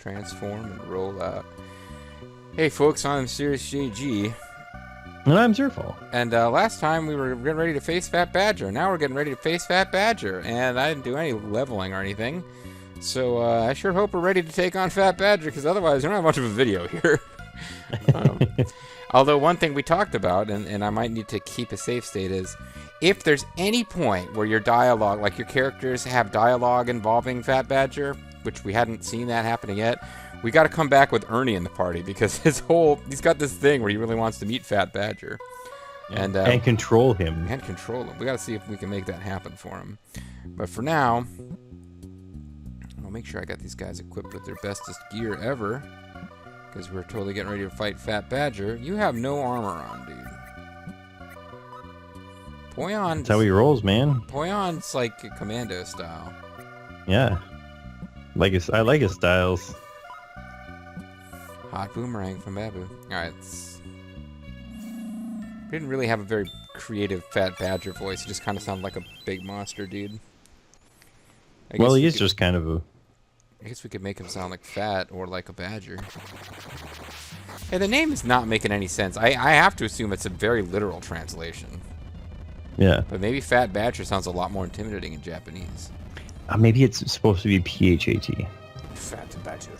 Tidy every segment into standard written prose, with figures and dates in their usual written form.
transform and roll out. Hey folks, I'm Serious JG. And I'm Zerfall. And last time we were getting ready to face Fat Badger. Now we're getting ready to face Fat Badger. And I didn't do any leveling or anything. So I sure hope we're ready to take on Fat Badger, because otherwise we don't have much of a video here. Although one thing we talked about, and I might need to keep a safe state, is if there's any point where your dialogue, like your characters have dialogue involving Fat Badger, which we hadn't seen that happening yet, we got to come back with Ernie in the party, because he's got this thing where he really wants to meet Fat Badger. And control him. And control him. We got to see if we can make that happen for him. But for now, I'll make sure I got these guys equipped with their bestest gear ever, because we're totally getting ready to fight Fat Badger. You have no armor on, dude. Poyon. That's how he rolls, man. Poyon's like a commando style. Yeah. I like his styles. Hot boomerang from Babu. Alright. We didn't really have a very creative Fat Badger voice. He just kind of sounded like a big monster dude. Well, he is just kind of a... I guess we could make him sound like Fat or like a badger. Hey, the name is not making any sense. I have to assume it's a very literal translation. Yeah. But maybe Fat Badger sounds a lot more intimidating in Japanese. Maybe it's supposed to be P-H-A-T. Fat Badger.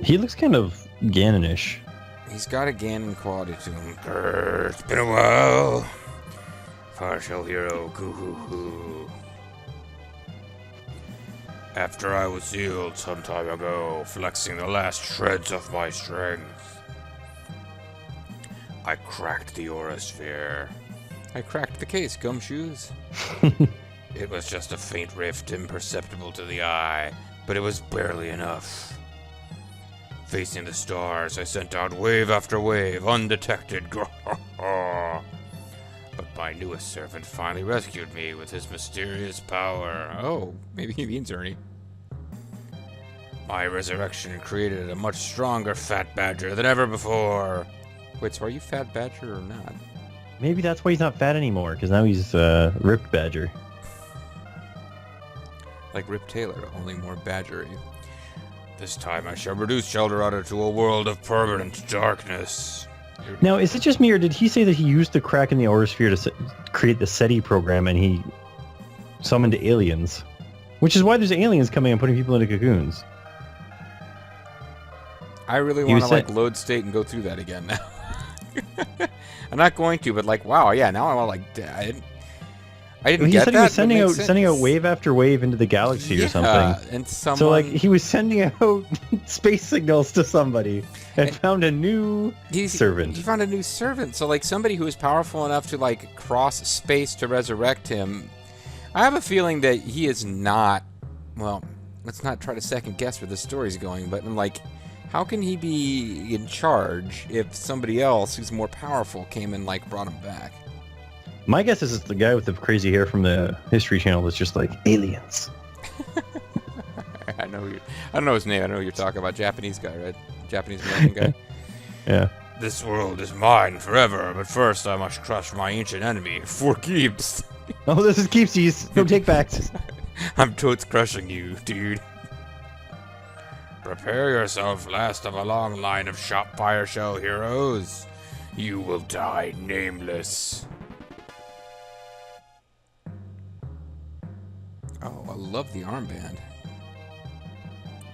He looks kind of Ganon-ish. He's got a Ganon quality to him. Grr, it's been a while. Partial hero, goo-hoo-hoo. After I was healed some time ago, flexing the last shreds of my strength, I cracked the aura sphere. I cracked the case, gumshoes. It was just a faint rift, imperceptible to the eye, but it was barely enough. Facing the stars, I sent out wave after wave, undetected. But my newest servant finally rescued me with his mysterious power. Oh, maybe he means Ernie. My resurrection created a much stronger Fat Badger than ever before. Wait, so are you Fat Badger or not? Maybe that's why he's not fat anymore, because now he's Ripped Badger. Like Rip Taylor, only more badgery. This time I shall reduce Sheldurada to a world of permanent darkness. Now, is it just me, or did he say that he used the crack in the aura sphere to create the SETI program, and he summoned aliens? Which is why there's aliens coming and putting people into cocoons. I really want to load state and go through that again now. I'm not going to, but like, wow, yeah, now I want I didn't he get said that. He was sending out wave after wave into the galaxy or something. And someone... So like he was sending out space signals to somebody and found a new servant. He found a new servant. So like somebody who is powerful enough to like cross space to resurrect him. I have a feeling that he is not. Well, let's not try to second guess where the story's going. But I'm like, how can he be in charge if somebody else who's more powerful came and like brought him back? My guess is it's the guy with the crazy hair from the History Channel that's just like, aliens. I don't know his name. I know who you're talking about. Japanese guy, right? Japanese American guy. Yeah. This world is mine forever, but first I must crush my ancient enemy for keeps. Oh, this is keepsies. No take backs. I'm totes crushing you, dude. Prepare yourself, last of a long line of shop fire shell heroes. You will die nameless. Oh, I love the armband.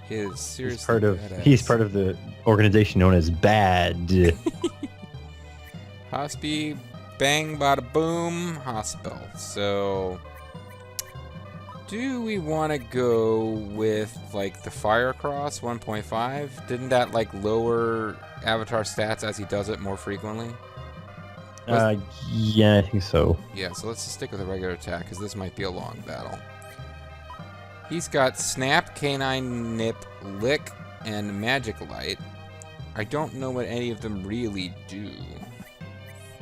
Is seriously he's part of the organization known as BAD. Hospi, bang, bada boom, hospital. So, do we want to go with like the Fire Cross 1.5? Didn't that like lower Avatar stats as he does it more frequently? Yeah, I think so. Yeah, so let's just stick with a regular attack, because this might be a long battle. He's got Snap, Canine Nip, Lick, and Magic Light. I don't know what any of them really do.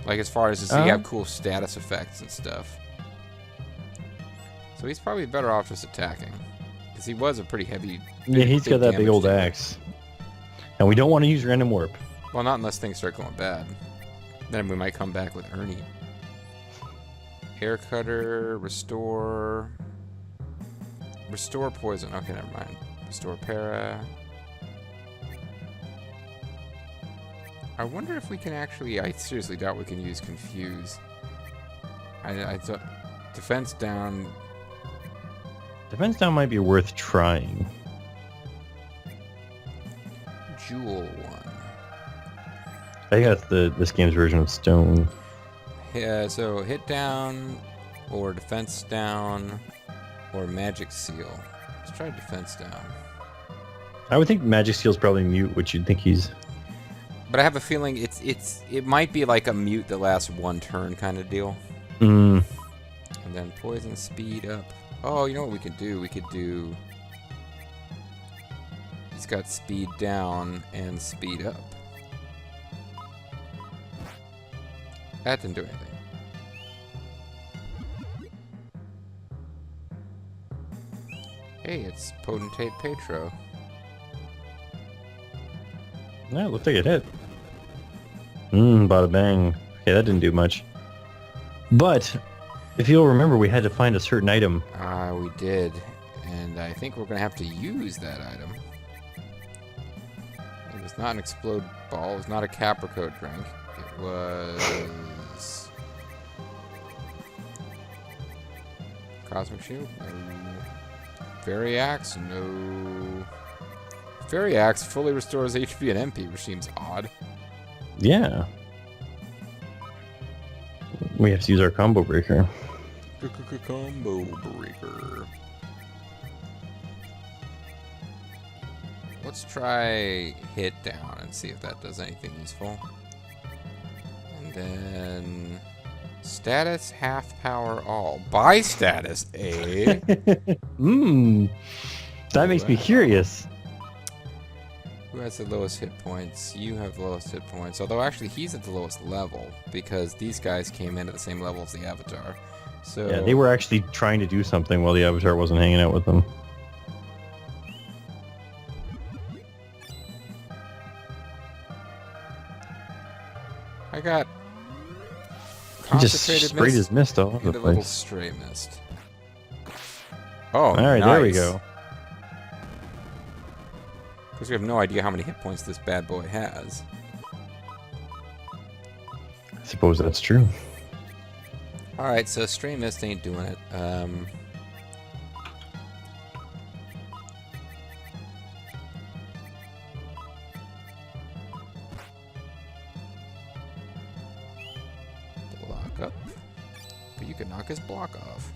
Like, as far as does he have cool status effects and stuff. So he's probably better off just attacking. Because he was a pretty heavy... Yeah, he's got that big old axe. And we don't want to use Random Warp. Well, not unless things start going bad. Then we might come back with Ernie. Air cutter, restore poison. Okay, never mind. Restore para. I wonder if we can actually. I seriously doubt we can use confuse. I thought defense down. Defense down might be worth trying. Jewel one. I think that's this game's version of stone. Yeah, so hit down, or defense down, or magic seal. Let's try defense down. I would think magic seal's probably mute, which you'd think he's. But I have a feeling it might be like a mute that lasts one turn kind of deal. Mm. And then poison speed up. Oh, you know what we could do? We could do. He's got speed down and speed up. That didn't do anything. Hey, it's Potentate Petro. Yeah, it looked like it hit. Bada bang. Okay, that didn't do much. But, if you'll remember, we had to find a certain item. We did. And I think we're going to have to use that item. It was not an explode ball. It was not a Capricoat drink. It was... Cosmic Shield? No. Fairy Axe? No. Fairy Axe fully restores HP and MP, which seems odd. Yeah. We have to use our combo breaker. Combo breaker. Let's try hit down and see if that does anything useful. And then status half power all. Buy status, eh? That makes me curious. Who has the lowest hit points? You have the lowest hit points. Although actually he's at the lowest level because these guys came in at the same level as the Avatar. So Yeah, they were actually trying to do something while the Avatar wasn't hanging out with them. I got He just concentrated sprayed mist his mist all over and the a little place. stray mist. Oh, All right, there we go. Because we have no idea how many hit points this bad boy has. I suppose that's true. Alright, so stray mist ain't doing it. Block up. But you can knock his block off.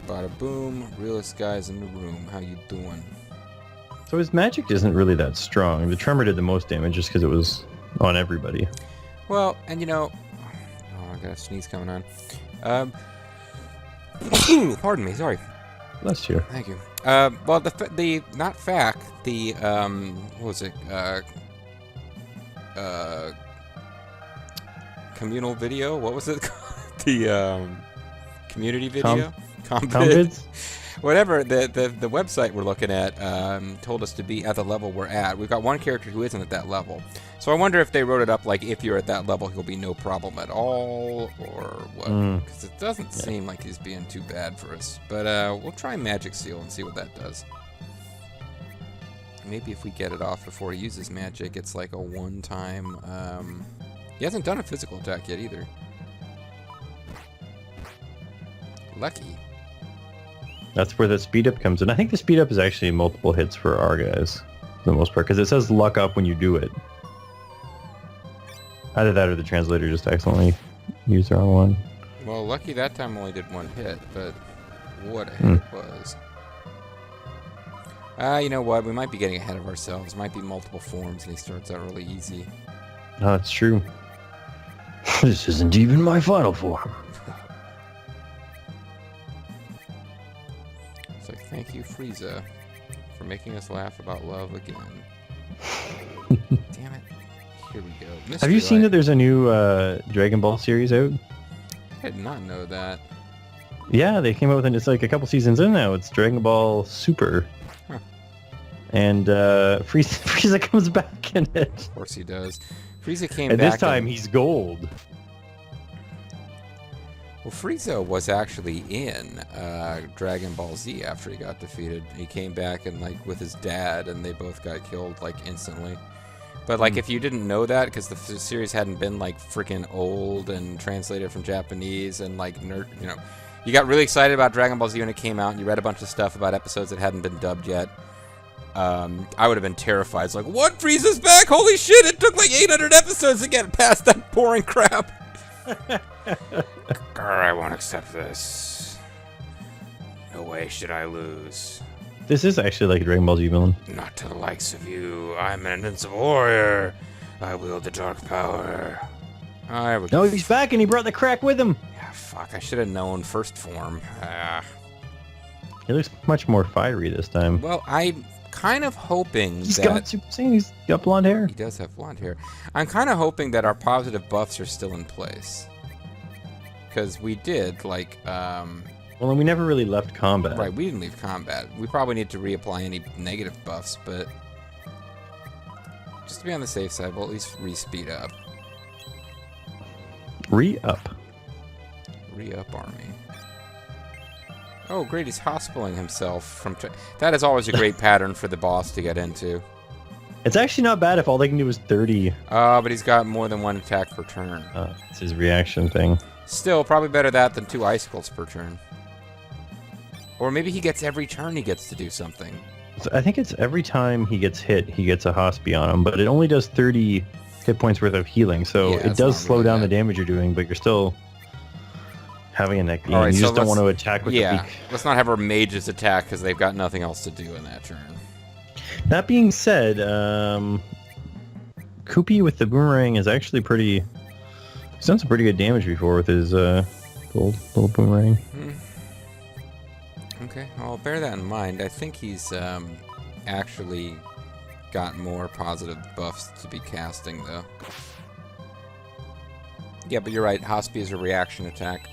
Bada boom, realest guys in the room. How you doing? So his magic isn't really that strong. The tremor did the most damage just because it was on everybody. Well, and you know, oh, I got a sneeze coming on. Pardon me, sorry. That's true. Thank you. Well, the not fact, the what was it? Communal video. What was it called? The community video. Combids? Whatever the website we're looking at told us to be at the level we're at. We've got one character who isn't at that level, so I wonder if they wrote it up like if you're at that level, he'll be no problem at all, or what? Because it doesn't seem like he's being too bad for us. But we'll try Magic Seal and see what that does. Maybe if we get it off before he uses magic, it's like a one-time. He hasn't done a physical attack yet either. Lucky. That's where the speed up comes in. I think the speed up is actually multiple hits for our guys, for the most part, because it says luck up when you do it. Either that or the translator just accidentally used the wrong one. Well, Lucky that time only did one hit, but what a hit it was. You know what? We might be getting ahead of ourselves. Might be multiple forms, and he starts out really easy. No, that's true. This isn't even my final form. It's like, thank you, Frieza, for making us laugh about love again. Damn it. Here we go. Mystery Have you seen Light. that there's a new Dragon Ball series out? I did not know that. Yeah, they came out with it. It's like a couple seasons in now. It's Dragon Ball Super. Huh. And Frieza comes back in it. Of course he does. Frieza came And back. this time he's gold. Well, Frieza was actually in Dragon Ball Z after he got defeated. He came back and like with his dad, and they both got killed like instantly. But like, if you didn't know that, because the series hadn't been like freaking old and translated from Japanese, and like you got really excited about Dragon Ball Z when it came out, and you read a bunch of stuff about episodes that hadn't been dubbed yet. I would have been terrified. It's like, what? Frieza's back? Holy shit! It took like 800 episodes to get past that boring crap. I won't accept this. No way should I lose. This is actually like a Dragon Ball Z villain. Not to the likes of you. I'm an invincible warrior. I wield the dark power. No, he's back and he brought the crack with him. Yeah, fuck. I should have known first form. He looks much more fiery this time. Well, I'm kind of hoping He's got Super Saiyan. He's got blonde hair. He does have blonde hair. I'm kind of hoping that our positive buffs are still in place. Because we did, like, Well, and we never really left combat. Right, we didn't leave combat. We probably need to reapply any negative buffs, but just to be on the safe side, we'll at least re-speed up. Re-up. Re-up army. Oh, great, he's hospiling himself from... That is always a great pattern for the boss to get into. It's actually not bad if all they can do is 30. But he's got more than one attack per turn. It's his reaction thing. Still, probably better that than 2 icicles per turn. Or maybe he gets every turn he gets to do something. So I think it's every time he gets hit, he gets a hospi on him, but it only does 30 hit points worth of healing, so Yeah, it does slow really down bad. the damage you're doing, but you're still having a neck beam. Alright, You so just don't let's- want to attack with the Yeah, weak. let's not have our mages attack because they've got nothing else to do in that turn. That being said, Koopy with the boomerang is actually pretty... He's done some pretty good damage before with his gold little boomerang. Okay, well, bear that in mind. I think he's actually got more positive buffs to be casting, though. Yeah, but you're right. Hospi is a reaction attack.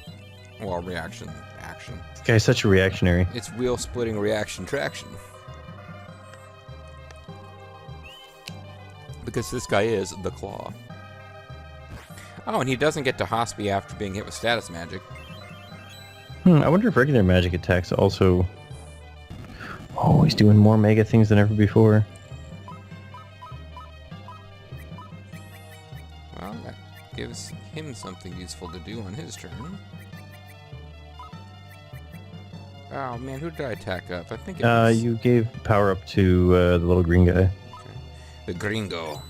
Well, reaction action. This guy's such a reactionary. It's wheel-splitting reaction traction. Because this guy is the Claw. Oh, and he doesn't get to Hospi after being hit with status magic. I wonder if regular magic attacks also... Oh, he's doing more mega things than ever before. Well, that gives him something useful to do on his turn. Oh, man, who did I attack up? I think it was... You gave power up to the little green guy. Okay. The Gringo.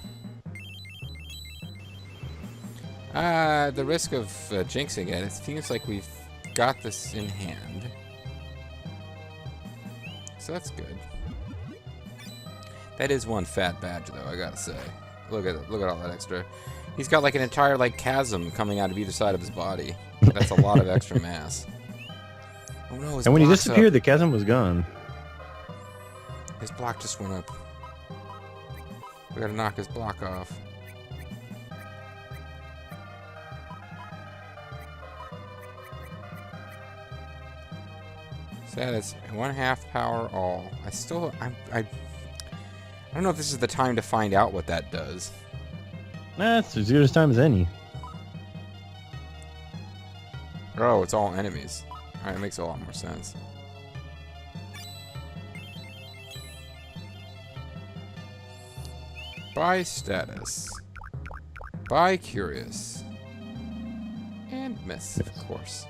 The risk of jinxing it seems like we've got this in hand. So that's good. That is one fat badge, though, I gotta say. Look at all that extra. He's got like an entire like chasm coming out of either side of his body. That's a lot of extra mass. Oh no, his And when he block's disappeared, up. the chasm was gone. His block just went up. We gotta knock his block off. So that is 1/2 power all. I don't know if this is the time to find out what that does. Nah, it's as good as time as any. Oh, it's all enemies. Alright, it makes a lot more sense. By status. By curious. And miss, of course.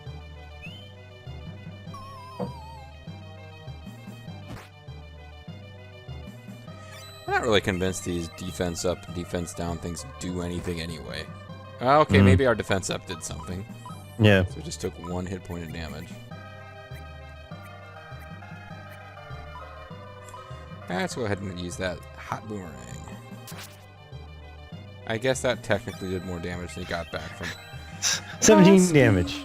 I'm not really convinced these defense up, defense down things do anything anyway. Okay, maybe our defense up did something. Yeah. So we just took 1 hit point of damage. Let's go ahead and use that hot boomerang. I guess that technically did more damage than he got back from... 17 Hospi. damage.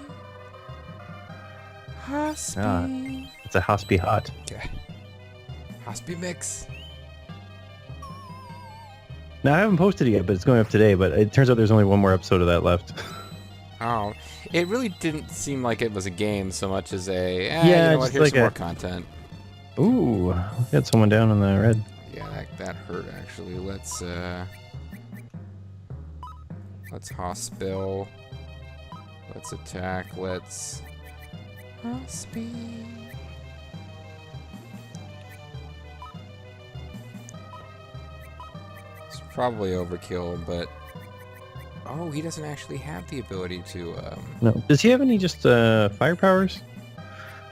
Hospi. It's a Hospi hot. Okay. Hospi mix. Now, I haven't posted it yet, but it's going up today, but it turns out there's only one more episode of that left. Oh, it really didn't seem like it was a game so much as a, Yeah, you know what, just here's like some more a- content. Ooh, we got someone down on the red. attack. That hurt, actually. Let's Hospill. Let's attack. Let's Hospill. It's probably overkill, but oh, he doesn't actually have the ability to. No. Does he have any just fire powers?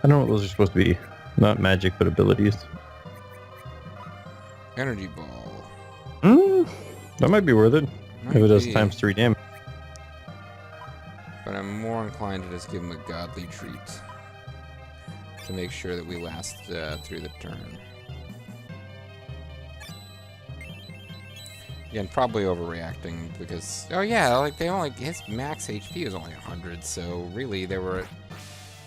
I don't know what those are supposed to be. Not magic, but abilities. Energy ball. That might be worth it. Might if it does be. times 3 damage. But I'm more inclined to just give him a godly treat to make sure that we last through the turn. Again, probably overreacting because oh yeah, like they only his max HP is only 100, so really they were.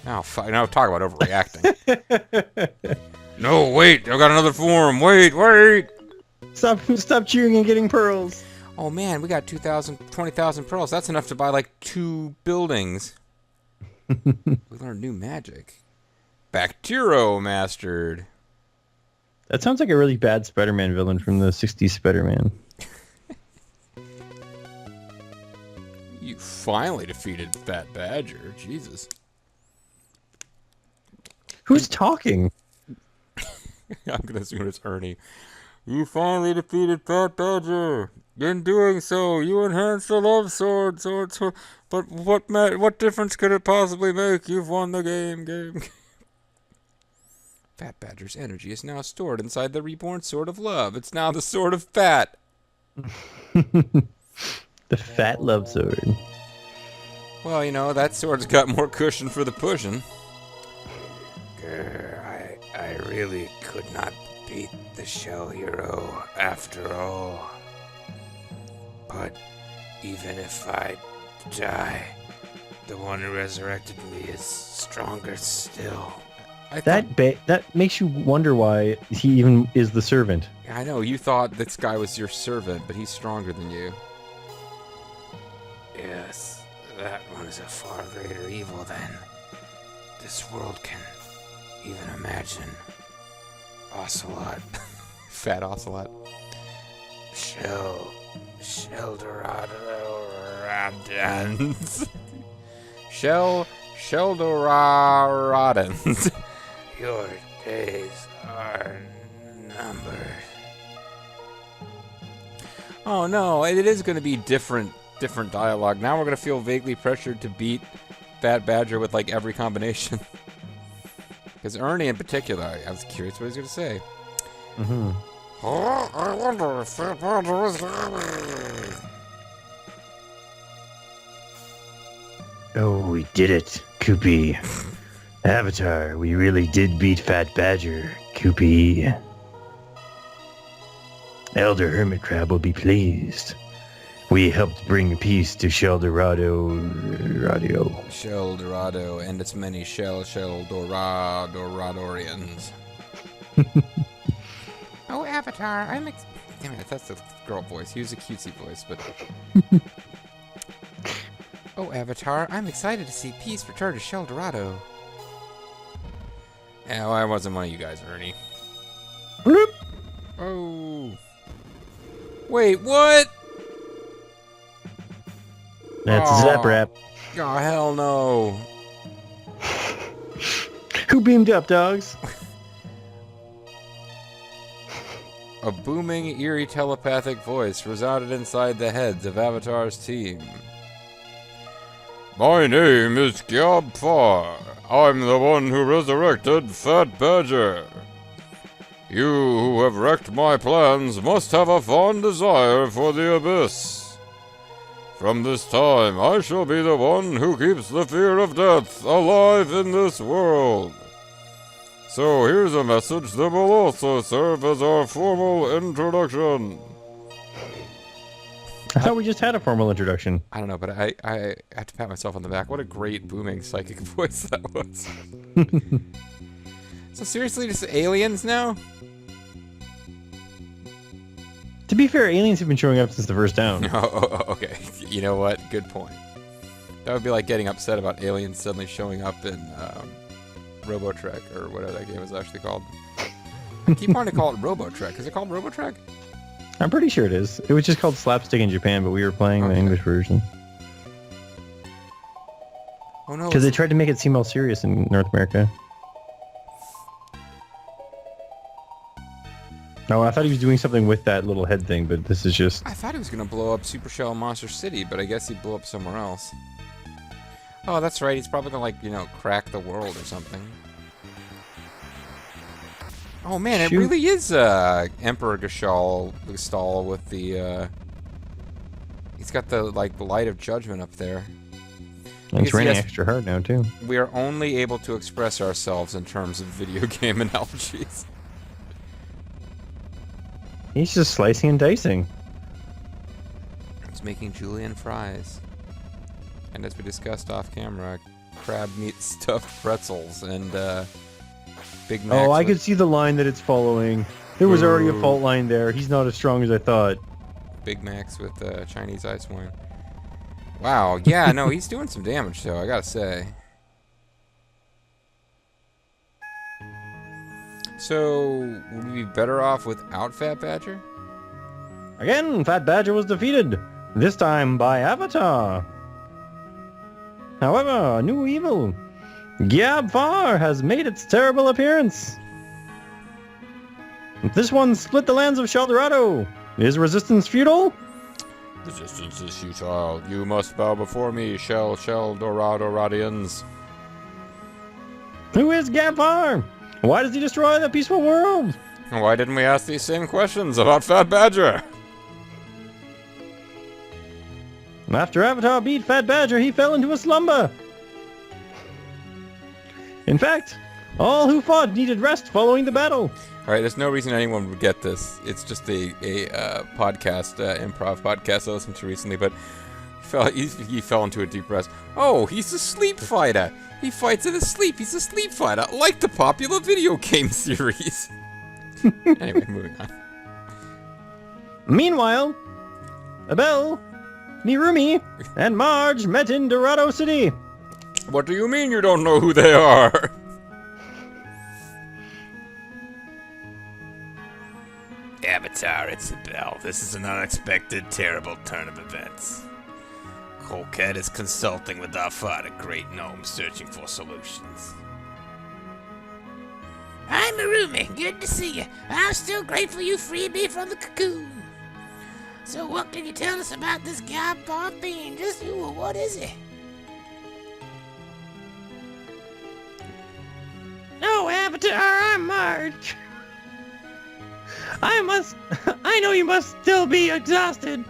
Oh fuck! Now talk about overreacting. No, wait! I got another form. Wait! Stop cheering and getting pearls. Oh man, we got 20,000 pearls. That's enough to buy like 2 buildings. We learned new magic. Bactero mastered. That sounds like a really bad Spider-Man villain from the 60s Spider-Man. You finally defeated Fat Badger. Jesus. Who's talking? I'm gonna assume it's Ernie. You finally defeated Fat Badger. In doing so, you enhanced the love sword. But what difference could it possibly make? You've won the game. Fat Badger's energy is now stored inside the reborn Sword of Love. It's now the Sword of Fat. The Fat Love Sword. Well, you know, that sword's got more cushion for the pushing. I really could not beat the Shell Hero after all. But even if I die, the one who resurrected me is stronger still. That makes you wonder why he even is the servant. I know, you thought this guy was your servant, but he's stronger than you. Yes, that one is a far greater evil than this world can even imagine. Ocelot. Fat Ocelot. Sheldoradans. Sheldoradans. Your days are numbered. Oh no, it is going to be different dialogue. Now we're going to feel vaguely pressured to beat Fat Badger with like every combination. Because Ernie in particular, I was curious what he was going to say. Mm-hmm. Oh, I wonder if Fat Badger is... Oh, we did it, Koopy. Avatar, we really did beat Fat Badger, Koopy. Elder Hermit Crab will be pleased. We helped bring peace to Sheldorado. Sheldorado and its many Sheldorarians. Oh, Avatar, damn it, that's the girl voice. Use a cutesy voice, but... Oh, Avatar, I'm excited to see peace return to Sheldorado. Yeah, well, I wasn't one of you guys, Ernie. Bloop. Oh. Wait, what? That's a zap wrap. Oh, hell no. Who beamed up, dogs? A booming, eerie telepathic voice resounded inside the heads of Avatar's team. My name is Gyab Far. I'm the one who resurrected Fat Badger. You who have wrecked my plans must have a fond desire for the abyss. From this time, I shall be the one who keeps the fear of death alive in this world. So here's a message that will also serve as our formal introduction. I thought we just had a formal introduction. I don't know, but I have to pat myself on the back. What a great booming psychic voice that was. So seriously, just aliens now? To be fair, aliens have been showing up since the first down. Oh, okay. You know what? Good point. That would be like getting upset about aliens suddenly showing up in Robotrek, or whatever that game is actually called. I keep wanting to call it Robotrek. Is it called Robotrek? I'm pretty sure it is. It was just called Slapstick in Japan, but we were playing the English version. Oh no! Because they tried to make it seem all serious in North America. No, I thought he was doing something with that little head thing, but this is just... I thought he was going to blow up Super Shell Monster City, but I guess he blew up somewhere else. Oh, that's right. He's probably going to, like, you know, crack the world or something. Oh, man, Shoot. it really is Emperor Gestalt with the... He's got the, like, light of judgment up there. And it's raining extra hard now, too. We are only able to express ourselves in terms of video game analogies. He's just slicing and dicing. He's making julienne fries. And as we discussed off camera, crab meat stuffed pretzels and Big Macs. Oh, I could see the line that it's following. There was already a fault line there. He's not as strong as I thought. Big Macs with Chinese ice wine. Wow, yeah, no, he's doing some damage though, I gotta say. So, would we be better off without Fat Badger? Again, Fat Badger was defeated. This time by Avatar. However, a new evil, Gyabfar, has made its terrible appearance. This one split the lands of Sheldorado. Is resistance futile? Resistance is futile. You must bow before me, Sheldorado-Radians. Who is Gyabfar? Why does he destroy the peaceful world? Why didn't we ask these same questions about Fat Badger? After Avatar beat Fat Badger, he fell into a slumber. In fact, all who fought needed rest following the battle. Alright, there's no reason anyone would get this. It's just a podcast, improv podcast I listened to recently, but he fell into a deep rest. Oh, he's a sleep fighter. He fights in his sleep. He's a sleep fighter, like the popular video game series. Anyway, moving on. Meanwhile, Abel, Mirumi, and Marge met in Dorado City. What do you mean you don't know who they are? Avatar, it's Abel. This is an unexpected, terrible turn of events. Colcat is consulting with our father, Great Gnome, searching for solutions. Hi, Marumi. Good to see you. I'm still grateful you freed me from the cocoon. So what can you tell us about this Gyabfar being? Just who or what is he? No, Avatar, I'm Marge. I know you must still be exhausted.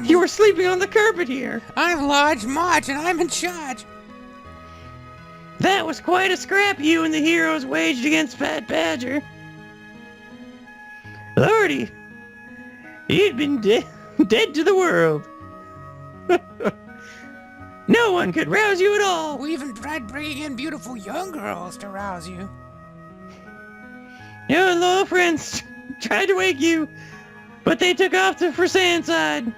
You were sleeping on the carpet here. I'm Large Marge, and I'm in charge. That was quite a scrap you and the heroes waged against Fat Badger. Lordy, you'd been dead to the world. No one could rouse you at all. We even tried bringing in beautiful young girls to rouse you. Your loyal friends tried to wake you, but they took off to Side.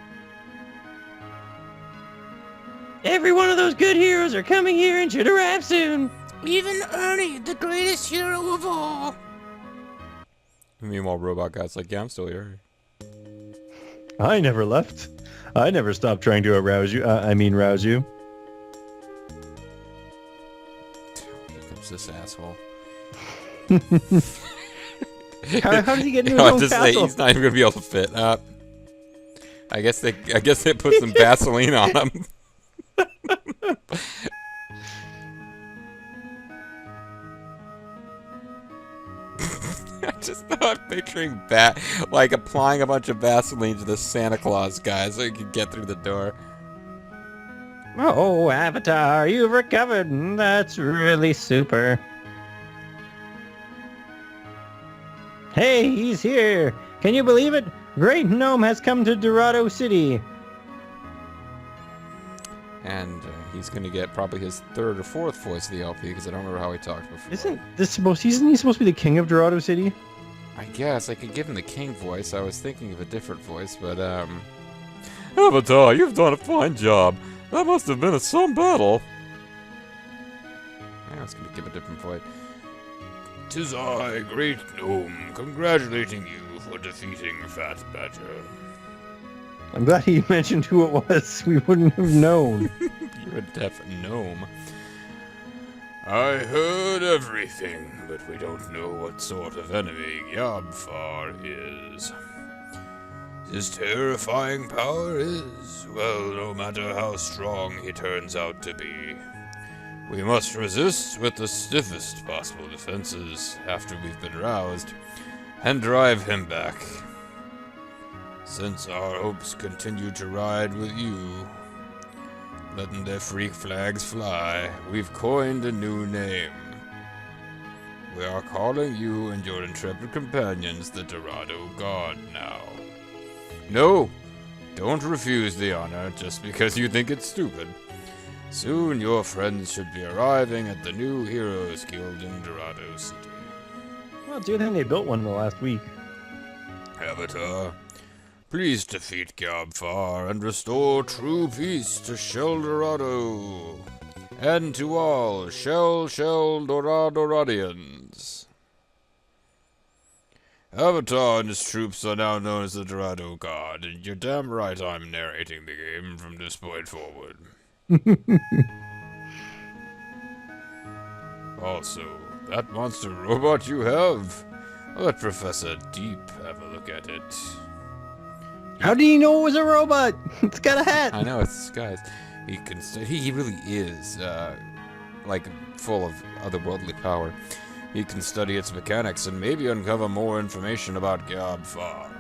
Every one of those good heroes are coming here and should arrive soon. Even Ernie, the greatest hero of all. Meanwhile, Robot Guy's like, yeah, I'm still here. I never left. I never stopped trying to rouse you. Here comes this asshole. How did he get into his own castle? He's not even gonna be able to fit up. I guess they put some Vaseline on him. I just thought picturing like applying a bunch of Vaseline to the Santa Claus guy so he could get through the door. Oh, Avatar, you've recovered. That's really super. Hey, he's here. Can you believe it? Great Gnome has come to Dorado City. And he's going to get probably his third or fourth voice of the LP because I don't remember how he talked before. Isn't he supposed to be the king of Dorado City? I guess I could give him the king voice. I was thinking of a different voice, but Avatar, you've done a fine job. That must have been some battle. I was going to give a different voice. 'Tis I, great gnome, congratulating you for defeating Fat Badger. I'm glad he mentioned who it was. We wouldn't have known. You're a deaf gnome. I heard everything, but we don't know what sort of enemy Yabfar is. His terrifying power is, well, no matter how strong he turns out to be. We must resist with the stiffest possible defenses after we've been roused, and drive him back. Since our hopes continue to ride with you, letting their freak flags fly, we've coined a new name. We are calling you and your intrepid companions the Dorado Guard now. No, don't refuse the honor just because you think it's stupid. Soon your friends should be arriving at the new Heroes Guild in Dorado City. Well, it's a good thing they built one in the last week. Avatar, please defeat Gabfar and restore true peace to Shell Dorado. And to all Shell Doradoradians. Avatar and his troops are now known as the Dorado Guard, and you're damn right I'm narrating the game from this point forward. Also, that monster robot you have, I'll let Professor Deep have a look at it. How do you know it was a robot? It's got a hat. I know, it's disguised. He really is, like, full of otherworldly power. He can study its mechanics and maybe uncover more information about Gabfar.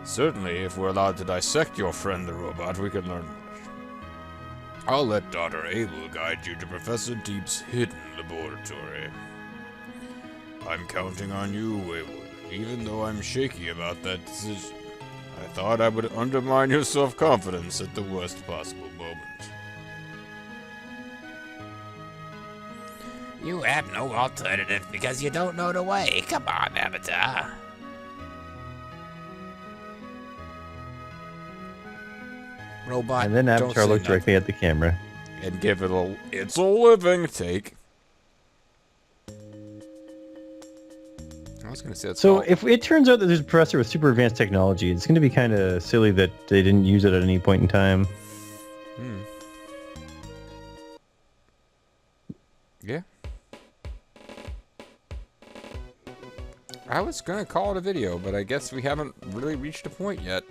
Certainly, if we're allowed to dissect your friend the robot, we can learn much. I'll let Dr. Abel guide you to Professor Deep's hidden laboratory. I'm counting on you, Waywood, even though I'm shaky about that decision. I thought I would undermine your self-confidence at the worst possible moment. You have no alternative because you don't know the way. Come on, Avatar. Robot, And then don't Avatar say looked directly at the camera. nothing. And give it a "it's a living" take. I was gonna say it's So called- if it turns out that there's a professor with super advanced technology, it's going to be kind of silly that they didn't use it at any point in time. Yeah. I was gonna call it a video, but I guess we haven't really reached a point yet.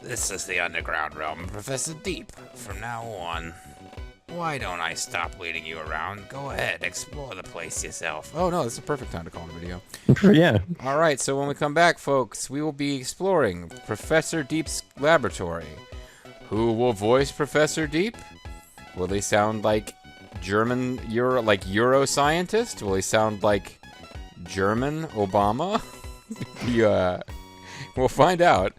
This is the underground realm, Professor Deep. From now on, why don't I stop leading you around? Go ahead, explore the place yourself. Oh no, this is a perfect time to call it a video. Yeah. All right, so when we come back, folks, we will be exploring Professor Deep's laboratory. Who will voice Professor Deep? Will they sound like Euro scientist? Will he sound like German Obama? We'll find out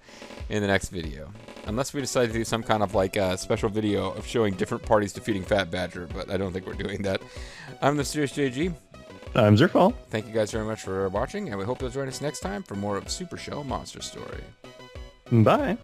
in the next video. Unless we decide to do some kind of like special video of showing different parties defeating Fat Badger, but I don't think we're doing that. I'm the Mysterious JG. I'm Zerfall. Thank you guys very much for watching, and we hope you'll join us next time for more of Super Show Monster Story. Bye.